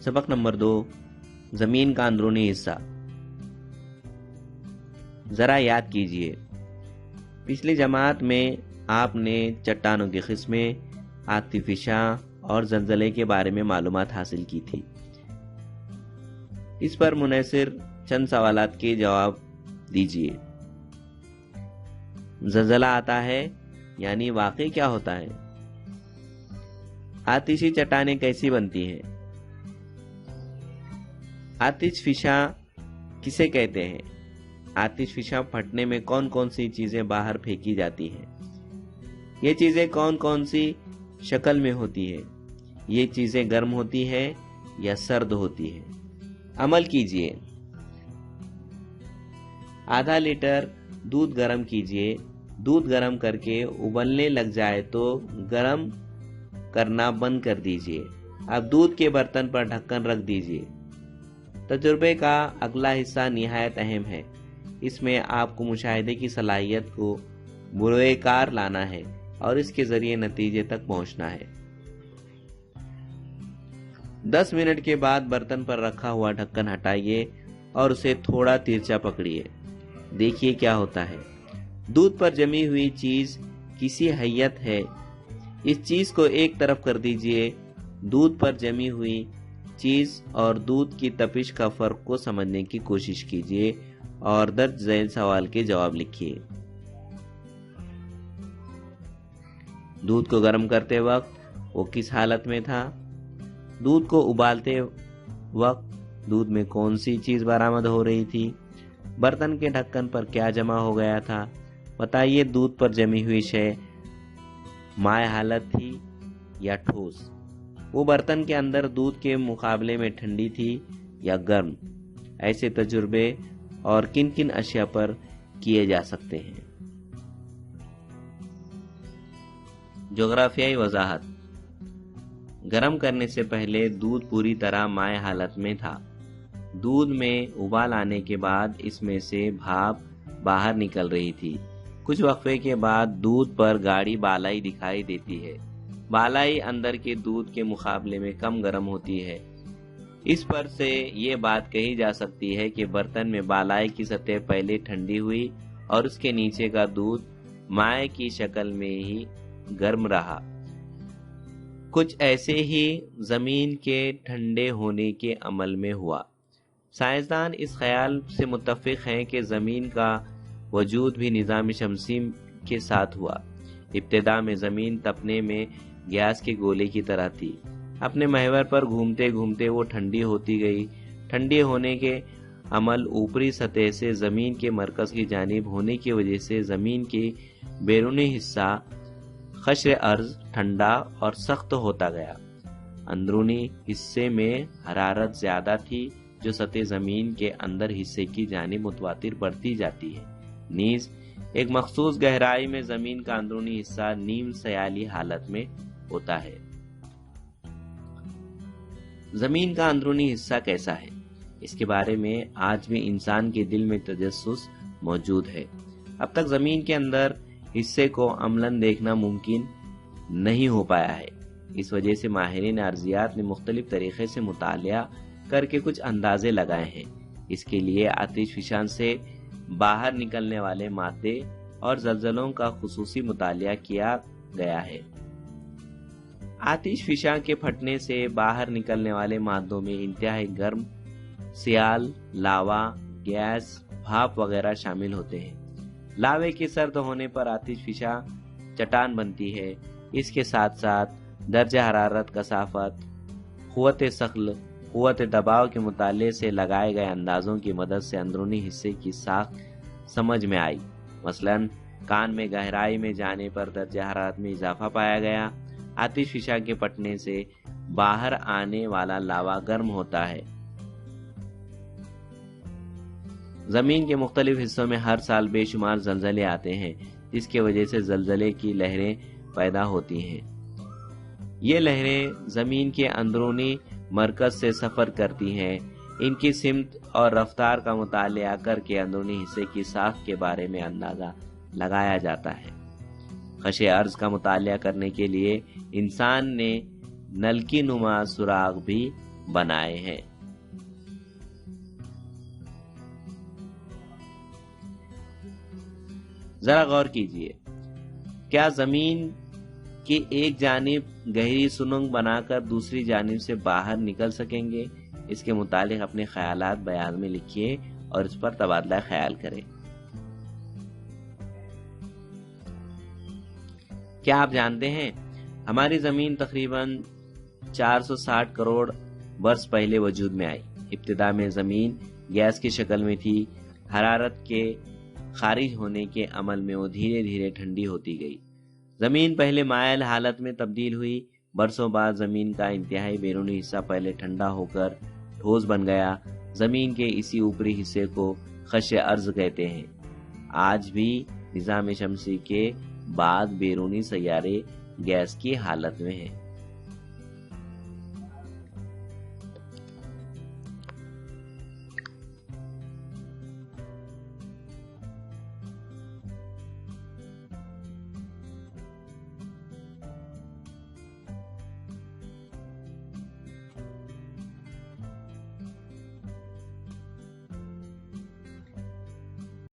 सबक नंबर 2, जमीन का अंदरूनी हिस्सा। जरा याद कीजिए, पिछली जमात में आपने चट्टानों की किस्में, आतिफिशा और जलजले के बारे में मालूमात हासिल की थी। इस पर मुनसिर चंद सवालात के जवाब दीजिए। जलजला आता है यानी वाकई क्या होता है? आतिशी चट्टानें कैसी बनती हैं? आतिशफिशा किसे कहते हैं? आतिशफिशा फटने में कौन कौन सी चीजें बाहर फेंकी जाती हैं? ये चीजें कौन कौन सी शक्ल में होती है? ये चीजें गर्म होती है या सर्द होती है? अमल कीजिए। आधा लीटर दूध गर्म कीजिए। दूध गर्म करके उबलने लग जाए तो गर्म करना बंद कर दीजिए। अब दूध के बर्तन पर ढक्कन रख दीजिए। तजुर्बे का अगला हिस्सा निहायत अहम है। इसमें आपको मुशाहिदे की सलाहियत को बुरोकार लाना है और इसके जरिए नतीजे तक पहुंचना है। 10 मिनट के बाद बर्तन पर रखा हुआ ढक्कन हटाइए और उसे थोड़ा तिरछा पकड़िए। देखिए क्या होता है। दूध पर जमी हुई चीज किसी हैयत है। इस चीज को एक तरफ कर दीजिए। दूध पर जमी हुई चीज और दूध की तपिश का फर्क को समझने की कोशिश कीजिए और दर्ज झैल सवाल के जवाब लिखिए। दूध को गर्म करते वक्त वो किस हालत में था? दूध को उबालते वक्त दूध में कौन सी चीज बरामद हो रही थी? बर्तन के ढक्कन पर क्या जमा हो गया था? बताइए, दूध पर जमी हुई शय माय हालत थी या ठोस? वो बर्तन के अंदर दूध के मुकाबले में ठंडी थी या गर्म? ऐसे तजुर्बे और किन किन अशिया पर किए जा सकते हैं? जोग्राफियाई वजाहत। गर्म करने से पहले दूध पूरी तरह माय हालत में था। दूध में उबाल आने के बाद इसमें से भाप बाहर निकल रही थी। कुछ वक्फे के बाद दूध पर गाढ़ी बालाई दिखाई देती है। बालाई अंदर के दूध के मुकाबले में कम गर्म होती है। इस पर से ये बात कही जा सकती है कि बर्तन में बालाई की सतह पहले ठंडी हुई और उसके नीचे का दूध माय की शक्ल में ही गर्म रहा। कुछ ऐसे ही जमीन के ठंडे होने के अमल में हुआ। साइंसदान इस ख्याल से मुत्तफिक हैं कि जमीन का वजूद भी निज़ाम शमसी के साथ हुआ। इब्तिदा में जमीन तपने में गैस के गोले की तरह थी। अपने महवर पर घूमते घूमते वो ठंडी होती गई। ठंडी होने के अमल ऊपरी सतह से जमीन के मरकज की जानिब होने की वजह से जमीन के बैरूनी हिस्सा खश्र अर्ज ठंडा और सख्त होता गया। अंदरूनी हिस्से में हरारत ज्यादा थी जो सतह जमीन के अंदर हिस्से की जानिब मुतवातिर बढ़ती जाती है। नीज एक मखसूस गहराई में जमीन का अंदरूनी हिस्सा नीम सयाली हालत में होता है। जमीन का अंदरूनी हिस्सा कैसा है, इसके बारे में आज भी इंसान के दिल में तजस्सुस मौजूद है। अब तक जमीन के अंदर हिस्से को अमलन देखना मुमकिन नहीं हो पाया है। इस वजह से माहिरीन अर्जियात ने मुख्तलिफ तरीके से मुतालिया करके कुछ अंदाजे लगाए हैं। इसके लिए आतिशफिशान से बाहर निकलने वाले मादे और जलजलों का खुसूसी मुतालिया किया गया है। आतिशफिशा के फटने से बाहर निकलने वाले मादों में इंतहाई गर्म सियाल, लावा, गैस, भाप वगैरह शामिल होते हैं। लावे के सर्द होने पर आतिशफिशा चट्टान बनती है। इसके साथ साथ दर्जा हरारत, कसाफत, कुव्वत सख्ल, कुव्वत दबाव के मुताले से लगाए गए अंदाजों की मदद से अंदरूनी हिस्से की साख समझ में आई। मसलन कान में गहराई में जाने पर दर्जा हरारत में इजाफा पाया गया। आतिशफिशा के फटने से बाहर आने वाला लावा गर्म होता है। जमीन के मुख्तलिफ हिस्सों में हर साल बेशुमार जलजले आते हैं, जिसके वजह से जलजले की लहरें पैदा होती हैं। ये लहरें जमीन के अंदरूनी मरकज से सफर करती हैं। इनकी सिमत और रफ्तार का मुतालिया करके अंदरूनी हिस्से की साख के बारे में अंदाजा लगाया जाता है। खशे अर्ज का मुतालिया करने के लिए इंसान ने नलकी नुमा सुराग भी بنائے ہیں۔ ذرا غور کیجئے، کیا زمین کی ایک جانب گہری سرنگ بنا کر دوسری جانب سے باہر نکل سکیں گے؟ اس کے متعلق اپنے خیالات بیان میں لکھیے اور اس پر تبادلہ خیال کریں۔ کیا آپ جانتے ہیں ہماری زمین تقریباً 460 کروڑ برس پہلے وجود میں آئی۔ ابتدا میں زمین گیس کی شکل میں تھی۔ حرارت کے خارج ہونے کے عمل میں وہ دھیرے دھیرے ٹھنڈی ہوتی گئی۔ زمین پہلے مائل حالت میں تبدیل ہوئی۔ برسوں بعد زمین کا انتہائی بیرونی حصہ پہلے ٹھنڈا ہو کر ٹھوس بن گیا۔ زمین کے اسی اوپری حصے کو خش ارض کہتے ہیں۔ آج بھی نظام شمسی کے بعد بیرونی سیارے گیس کی حالت میں ہیں۔